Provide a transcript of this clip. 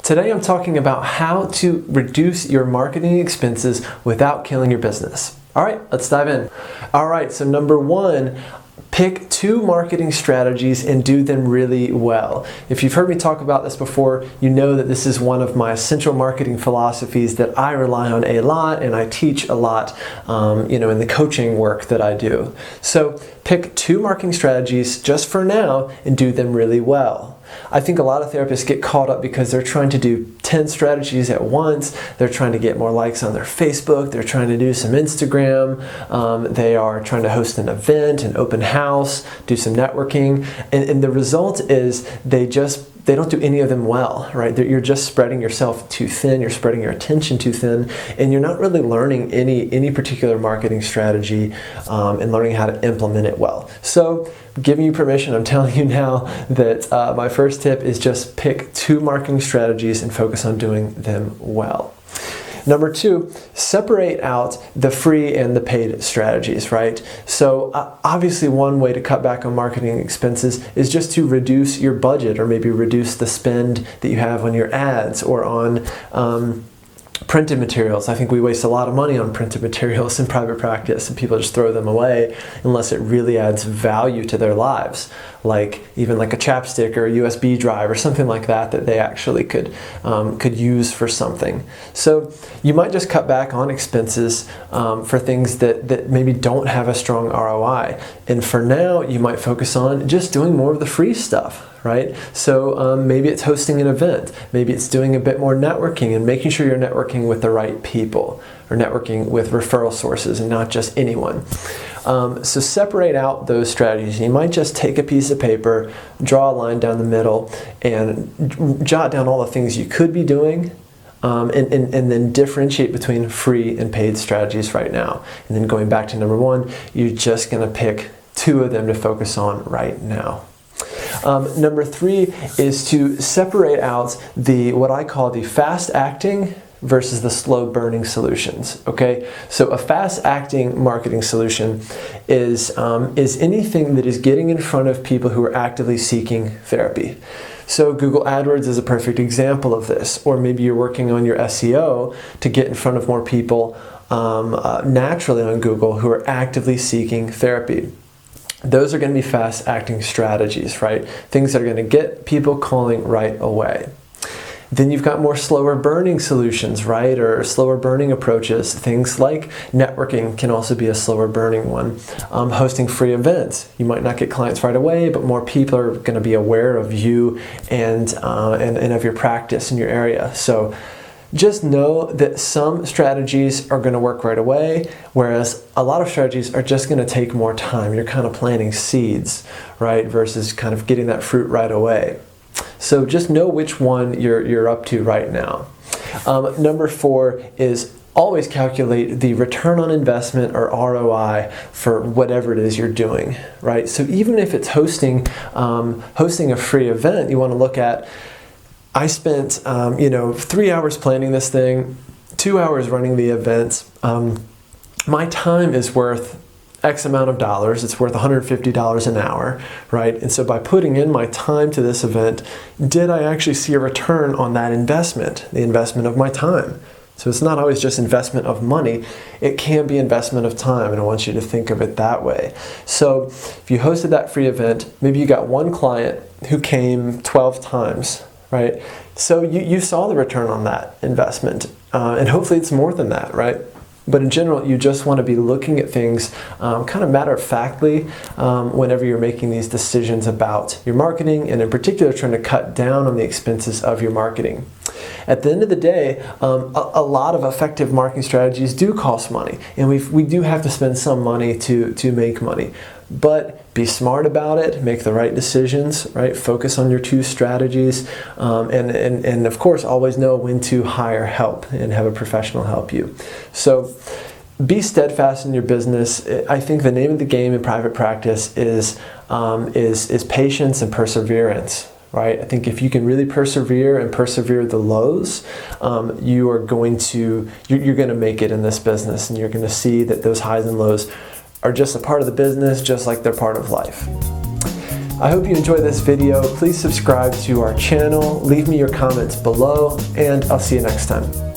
Today I'm talking about how to reduce your marketing expenses without killing your business. All right, let's dive in. All right, so number one, pick 2 marketing strategies and do them really well. If you've heard me talk about this before, you know that this is one of my essential marketing philosophies that I rely on a lot and I teach a lot in the coaching work that I do. So pick 2 marketing strategies just for now and do them really well. I think a lot of therapists get caught up because they're trying to do 10 strategies at once. They're trying to get more likes on their Facebook. They're trying to do some Instagram. They are trying to host an event, an open house, do some networking. And the result is they don't do any of them well, right? You're just spreading yourself too thin. You're spreading your attention too thin. And you're not really learning any particular marketing strategy and learning how to implement it well. So giving you permission, I'm telling you now that my first tip is just pick 2 marketing strategies and focus on doing them well. Number 2, separate out the free and the paid strategies, right? So obviously one way to cut back on marketing expenses is just to reduce your budget or maybe reduce the spend that you have on your ads or on printed materials. I think we waste a lot of money on printed materials in private practice and people just throw them away unless it really adds value to their lives, like even like a chapstick or a USB drive or something like that they actually could use for something. So you might just cut back on expenses for things that maybe don't have a strong ROI. And for now, you might focus on just doing more of the free stuff. Right? So maybe it's hosting an event. Maybe it's doing a bit more networking and making sure you're networking with the right people or networking with referral sources and not just anyone. So separate out those strategies. You might just take a piece of paper, draw a line down the middle, and jot down all the things you could be doing and then differentiate between free and paid strategies right now. And then going back to number 1, you're just going to pick 2 of them to focus on right now. Number 3 is to separate out what I call the fast-acting versus the slow-burning solutions. Okay, so a fast-acting marketing solution is anything that is getting in front of people who are actively seeking therapy. So Google AdWords is a perfect example of this. Or maybe you're working on your SEO to get in front of more people naturally on Google who are actively seeking therapy. Those are going to be fast-acting strategies, right? Things that are going to get people calling right away. Then you've got more slower burning solutions, right? Or slower burning approaches. Things like networking can also be a slower burning one. Hosting free events. You might not get clients right away, but more people are going to be aware of you and of your practice in your area. So just know that some strategies are going to work right away, whereas a lot of strategies are just going to take more time. You're kind of planting seeds, right, versus kind of getting that fruit right away. So just know which one you're up to right now. Number 4 is always calculate the return on investment or ROI for whatever it is you're doing, right? So even if it's hosting a free event, you want to look at, I spent 3 hours planning this thing, 2 hours running the event. My time is worth X amount of dollars. It's worth $150 an hour, right? And so by putting in my time to this event, did I actually see a return on that investment, the investment of my time? So it's not always just investment of money, it can be investment of time, and I want you to think of it that way. So if you hosted that free event, maybe you got one client who came 12 times, right? So you saw the return on that investment, and hopefully it's more than that, right? But in general, you just want to be looking at things kind of matter-of-factly whenever you're making these decisions about your marketing, and in particular trying to cut down on the expenses of your marketing. At the end of the day, a lot of effective marketing strategies do cost money, and we do have to spend some money to make money. But be smart about it, make the right decisions, right? Focus on your 2 strategies, and of course always know when to hire help and have a professional help you. So be steadfast in your business. I think the name of the game in private practice is patience and perseverance. Right? I think if you can really persevere the lows, you're going to make it in this business, and you're going to see that those highs and lows are just a part of the business, just like they're part of life. I hope you enjoyed this video. Please subscribe to our channel, leave me your comments below, and I'll see you next time.